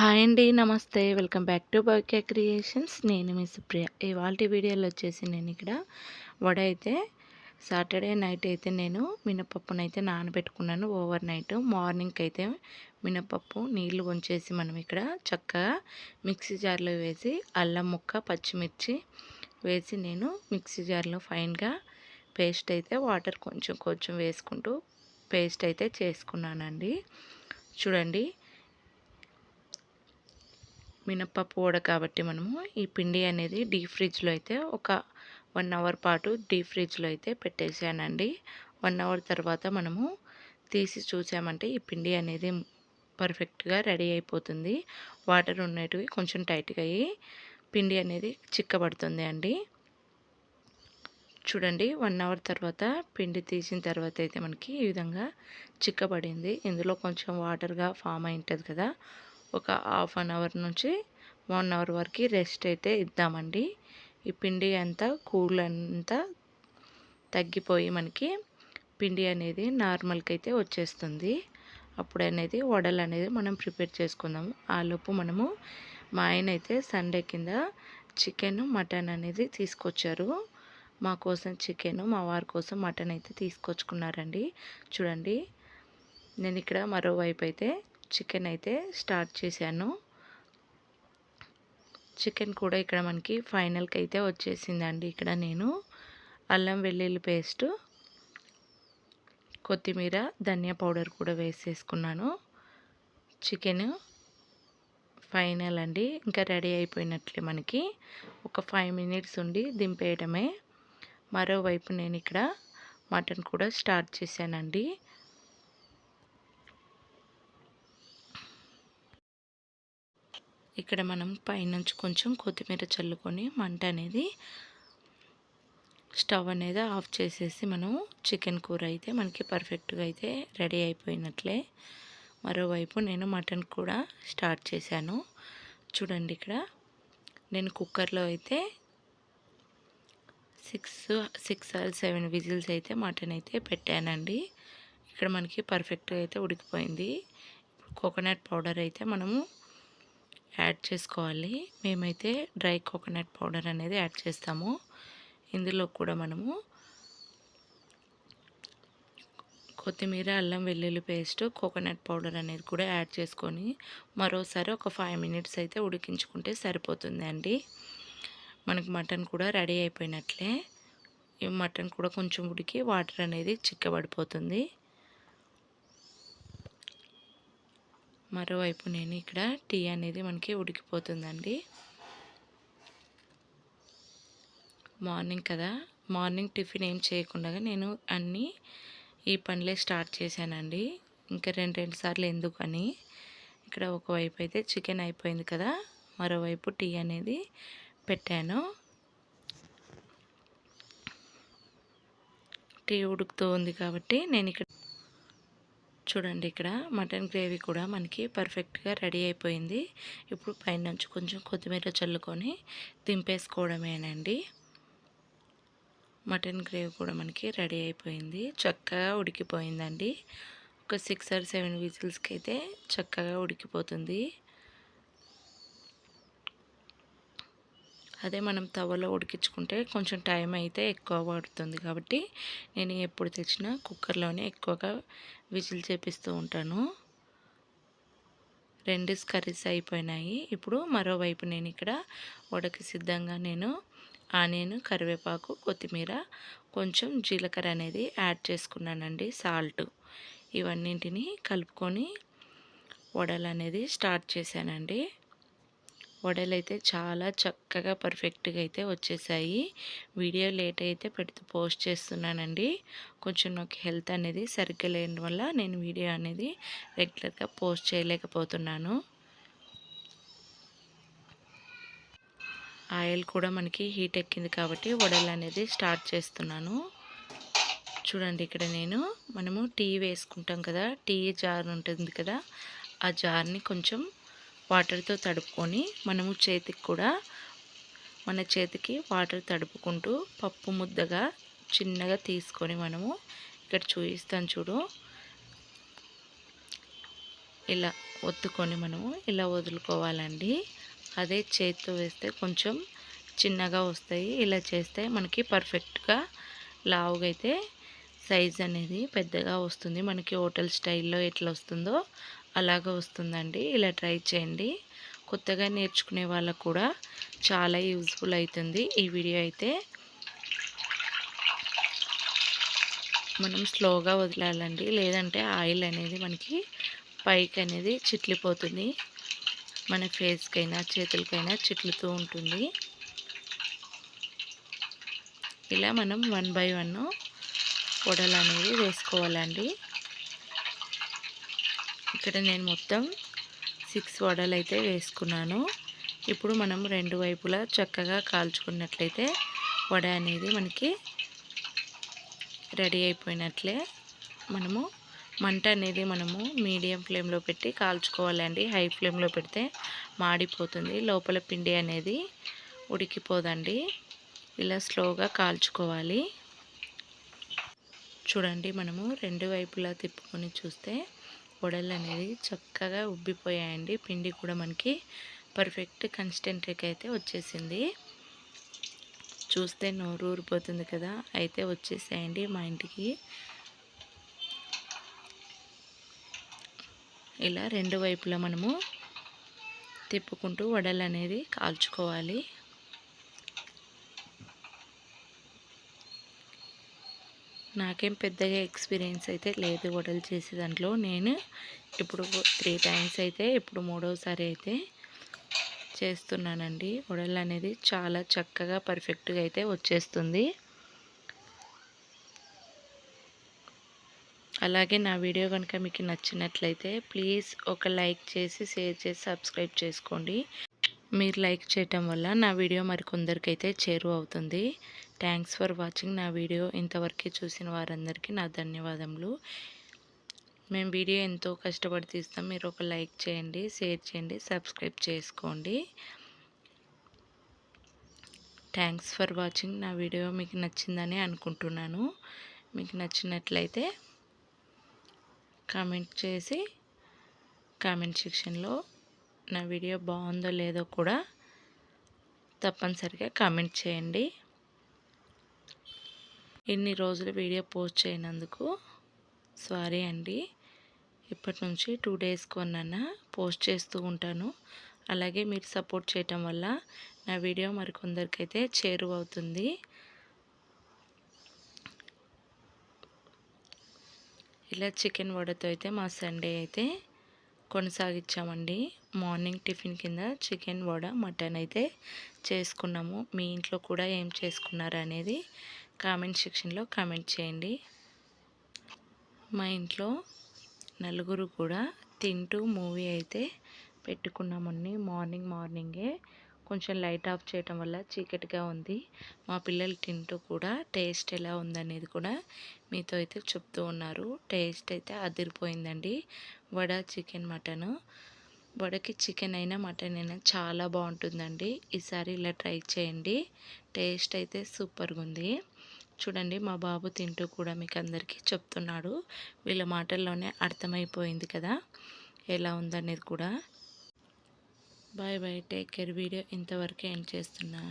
Hi అండి. నమస్తే. Welcome back to Bhavya creations. నేను మీ సుప్రియ. ఇవాల్టి వీడియోలో వచ్చేసి నేను ఇక్కడ వడ అయితే సాటర్డే నైట్ అయితే నేను మినపప్పునైతే నానబెట్టుకున్నాను ఓవర్ నైట్. మార్నింగ్కి అయితే మినపప్పు నీళ్లు వంచేసి మనం ఇక్కడ చక్కగా మిక్సీ జార్లో వేసి అల్లం ముక్క, పచ్చిమిర్చి వేసి నేను మిక్సీ జార్లో ఫైన్గా పేస్ట్ అయితే వాటర్ కొంచెం కొంచెం వేసుకుంటూ పేస్ట్ అయితే చేసుకున్నానండి. చూడండి, మినపప్పు వడ కాబట్టి మనము ఈ పిండి అనేది డీప్ ఫ్రిడ్జ్లో అయితే ఒక 1 అవర్ పాటు డీప్ ఫ్రిడ్జ్లో అయితే పెట్టేసానండి. 1 అవర్ తర్వాత మనము తీసి చూసామంటే ఈ పిండి అనేది పర్ఫెక్ట్గా రెడీ అయిపోతుంది. వాటర్ ఉన్నటివి కొంచెం టైట్గా అయ్యి పిండి అనేది చిక్కబడుతుంది అండి. చూడండి, 1 అవర్ తర్వాత పిండి తీసిన తర్వాత అయితే మనకి ఈ విధంగా చిక్కబడింది. ఇందులో కొంచెం వాటర్గా ఫామ్ అయి ఉంటుంది కదా, ఒక హాఫ్ అన్ అవర్ నుంచి 1 అవర్ వరకు రెస్ట్ అయితే ఇద్దామండి. ఈ పిండి అంతా కూల్ అంతా తగ్గిపోయి మనకి పిండి అనేది నార్మల్కి అయితే వచ్చేస్తుంది. అప్పుడు అనేది వడలు అనేది మనం ప్రిపేర్ చేసుకుందాము. ఆలోపు మనము మా ఆయన అయితే సండే కింద చికెన్, మటన్ అనేది తీసుకొచ్చారు. మా కోసం చికెన్, మా వారి కోసం మటన్ అయితే తీసుకొచ్చుకున్నారండి. చూడండి, నేను ఇక్కడ మరోవైపు అయితే చికెన్ అయితే స్టార్ట్ చేశాను. చికెన్ కూడా ఇక్కడ మనకి ఫైనల్కి అయితే వచ్చేసిందండి. ఇక్కడ నేను అల్లం వెల్లుల్లి పేస్టు, కొత్తిమీర, ధనియా పౌడర్ కూడా వేసేసుకున్నాను. చికెన్ ఫైనల్ అండి, ఇంకా రెడీ అయిపోయినట్లే. మనకి ఒక 5 మినిట్స్ ఉండి దింపేయడమే. మరోవైపు నేను ఇక్కడ మటన్ కూడా స్టార్ట్ చేశానండి. ఇక్కడ మనం పైనుంచి కొంచెం కొత్తిమీర చల్లుకొని మంట అనేది స్టవ్ అనేది ఆఫ్ చేసేసి మనం చికెన్ కూర అయితే మనకి పర్ఫెక్ట్గా అయితే రెడీ అయిపోయినట్లే. మరోవైపు నేను మటన్ కూడా స్టార్ట్ చేశాను. చూడండి, ఇక్కడ నేను కుక్కర్లో అయితే 6 or 7 విజిల్స్ అయితే మటన్ అయితే పెట్టానండి. ఇక్కడ మనకి పర్ఫెక్ట్గా అయితే ఉడికిపోయింది. కోకోనట్ పౌడర్ అయితే మనము యాడ్ చేసుకోవాలి. మేమైతే డ్రై కోకోనట్ పౌడర్ అనేది యాడ్ చేస్తాము. ఇందులో కూడా మనము కొత్తిమీర, అల్లం వెల్లుల్లి పేస్ట్, కోకోనట్ పౌడర్ అనేది కూడా యాడ్ చేసుకొని మరోసారి ఒక 5 మినిట్స్ అయితే ఉడికించుకుంటే సరిపోతుంది అండి. మనకి మటన్ కూడా రెడీ అయిపోయినట్లే. ఈ మటన్ కూడా కొంచెం ఉడికి వాటర్ అనేది చిక్కబడిపోతుంది. మరోవైపు నేను ఇక్కడ టీ అనేది మనకి ఉడికిపోతుందండి. మార్నింగ్ కదా, మార్నింగ్ టిఫిన్ ఏం చేయకుండా నేను అన్నీ ఈ పనులే స్టార్ట్ చేశానండి. ఇంకా రెండు సార్లు ఎందుకని ఇక్కడ ఒకవైపు అయితే చికెన్ అయిపోయింది కదా, మరోవైపు టీ అనేది పెట్టాను. టీ ఉడుకుతూ ఉంది కాబట్టి నేను ఇక్కడ చూడండి, ఇక్కడ మటన్ గ్రేవీ కూడా మనకి పర్ఫెక్ట్గా రెడీ అయిపోయింది. ఇప్పుడు పైనుంచి కొంచెం కొత్తిమీర చల్లుకొని దింపేసుకోవడమేనండి. మటన్ గ్రేవీ కూడా మనకి రెడీ అయిపోయింది, చక్కగా ఉడికిపోయిందండి. ఒక 6 or 7 విజిల్స్కి అయితే చక్కగా ఉడికిపోతుంది. అదే మనం తవలో ఉడికించుకుంటే కొంచెం టైం అయితే ఎక్కువ పడుతుంది. కాబట్టి నేను ఎప్పుడు తెచ్చినా కుక్కర్లోనే ఎక్కువగా విజిల్ చేపిస్తూ ఉంటాను. 2 కర్రీస్ అయిపోయినాయి. ఇప్పుడు మరోవైపు నేను ఇక్కడ వడకి సిద్ధంగా నేను ఆనియన్, కరివేపాకు, కొత్తిమీర, కొంచెం జీలకర్ర అనేది యాడ్ చేసుకున్నానండి. సాల్ట్ ఇవన్నింటిని కలుపుకొని వడలు అనేది స్టార్ట్ చేశానండి. వడలు అయితే చాలా చక్కగా పర్ఫెక్ట్గా అయితే వచ్చేసాయి. వీడియో లేట్ అయితే పెడుతూ పోస్ట్ చేస్తున్నానండి. కొంచెం నాకు హెల్త్ అనేది సరిగ్గా లేని వల్ల నేను వీడియో అనేది రెగ్యులర్గా పోస్ట్ చేయలేకపోతున్నాను. ఆయిల్ కూడా మనకి హీట్ ఎక్కింది కాబట్టి వడలు అనేది స్టార్ట్ చేస్తున్నాను. చూడండి, ఇక్కడ మనము టీ వేసుకుంటాం కదా, టీ జార్ ఉంటుంది కదా, ఆ జార్ని కొంచెం వాటర్తో తడుపుకొని మనము చేతికి కూడా మన చేతికి వాటర్ తడుపుకుంటూ పప్పు ముద్దగా చిన్నగా తీసుకొని మనము ఇక్కడ చూపిస్తాను చూడు, ఇలా ఒత్తుకొని మనము ఇలా వదులుకోవాలండి. అదే చేత్తో వేస్తే కొంచెం చిన్నగా వస్తాయి. ఇలా చేస్తే మనకి పర్ఫెక్ట్గా లావుగా అయితే సైజ్ అనేది పెద్దగా వస్తుంది. మనకి హోటల్ స్టైల్లో ఎట్లా వస్తుందో అలాగా వస్తుందండి. ఇలా ట్రై చేయండి. కొత్తగా నేర్చుకునే వాళ్ళకు కూడా చాలా యూజ్ఫుల్ అవుతుంది ఈ వీడియో అయితే. మనం స్లోగా వదిలాలండి, లేదంటే ఆయిల్ అనేది మనకి పైకి అనేది చిట్లిపోతుంది. మన ఫేస్కైనా చేతులకైనా చిట్లుతూ ఉంటుంది. ఇలా మనం 1 బై 1 వడలు అనేవి వేసుకోవాలండి. ఇక్కడ నేను మొత్తం 6 వడలు అయితే వేసుకున్నాను. ఇప్పుడు మనం 2 వైపులా చక్కగా కాల్చుకున్నట్లయితే వడ అనేది మనకి రెడీ అయిపోయినట్లే. మనము మంట అనేది మనము మీడియం ఫ్లేమ్లో పెట్టి కాల్చుకోవాలండి. హై ఫ్లేమ్లో పెడితే మాడిపోతుంది, లోపల పిండి అనేది ఉడికిపోదండి. ఇలా స్లోగా కాల్చుకోవాలి. చూడండి, మనము 2 వైపులా తిప్పుకొని చూస్తే వడలు అనేది చక్కగా ఉబ్బిపోయాయండి. పిండి కూడా మనకి పర్ఫెక్ట్ కన్సిస్టెన్సీకి అయితే వచ్చేసింది. చూస్తే నోరు ఊరిపోతుంది కదా. అయితే వచ్చేసేయండి మా ఇంటికి. ఇలా 2 వైపులా మనము తిప్పుకుంటూ వడలు అనేది కాల్చుకోవాలి. నాకేం పెద్దగా ఎక్స్పీరియన్స్ అయితే లేదు వడలు చేసే దాంట్లో. నేను ఇప్పుడు 3 టైమ్స్ అయితే ఇప్పుడు 3వసారి అయితే చేస్తున్నానండి. వడలు అనేది చాలా చక్కగా పర్ఫెక్ట్గా అయితే వచ్చేస్తుంది. అలాగే నా వీడియో కనుక మీకు నచ్చినట్లయితే ప్లీజ్ ఒక లైక్ చేసి, షేర్ చేసి, సబ్స్క్రైబ్ చేసుకోండి. మీరు లైక్ చేయటం వల్ల నా వీడియో మరికొందరికైతే చేరువ అవుతుంది. Thanks for watching. నా వీడియో ఇంతవరకు చూసిన వారందరికీ నా ధన్యవాదములు. మేము వీడియో ఎంతో కష్టపడి తీస్తాం. మీరు ఒక లైక్ చేయండి, షేర్ చేయండి, సబ్స్క్రైబ్ చేసుకోండి. Thanks for watching. నా వీడియో మీకు నచ్చిందని అనుకుంటున్నాను. మీకు నచ్చినట్లయితే కామెంట్ చేసి కామెంట్ సెక్షన్లో నా వీడియో బాగుందో లేదో కూడా తప్పనిసరిగా కామెంట్ చేయండి. ఇన్ని రోజులు వీడియో పోస్ట్ చేయనందుకు సారీ అండి. ఇప్పటి నుంచి 2 డేస్కి 1 పోస్ట్ చేస్తూ ఉంటాను. అలాగే మీరు సపోర్ట్ చేయటం వల్ల నా వీడియో మరికొందరికైతే చేరువవుతుంది. ఇలా చికెన్ వడతో అయితే మా సండే అయితే కొనసాగించామండి. మార్నింగ్ టిఫిన్ కింద చికెన్ వడ, మటన్ అయితే చేసుకున్నాము. మీ ఇంట్లో కూడా ఏం చేసుకున్నారు అనేది కామెంట్ సెక్షన్లో కామెంట్ చేయండి. మా ఇంట్లో నలుగురు కూడా తింటూ మూవీ అయితే పెట్టుకున్నామండి. మార్నింగే కొంచెం లైట్ ఆఫ్ చేయటం వల్ల చీకటిగా ఉంది. మా పిల్లలు తింటూ కూడా టేస్ట్ ఎలా ఉందనేది కూడా మీతో అయితే చెప్తూ ఉన్నారు. టేస్ట్ అయితే అదిరిపోయిందండి. Vada, chicken, mutton. వడకి చికెన్ అయినా మటన్ అయినా చాలా బాగుంటుందండి. ఈసారి ఇలా ట్రై చేయండి. టేస్ట్ అయితే సూపర్గా ఉంది. చూడండి, మా బాబు తింటూ కూడా మీకు అందరికీ చెప్తున్నాడు. వీళ్ళ మాటల్లోనే అర్థమైపోయింది కదా ఎలా ఉందనేది కూడా. Bye bye, take care. Video ఇంతవరకు ఎండ్ చేస్తున్నా.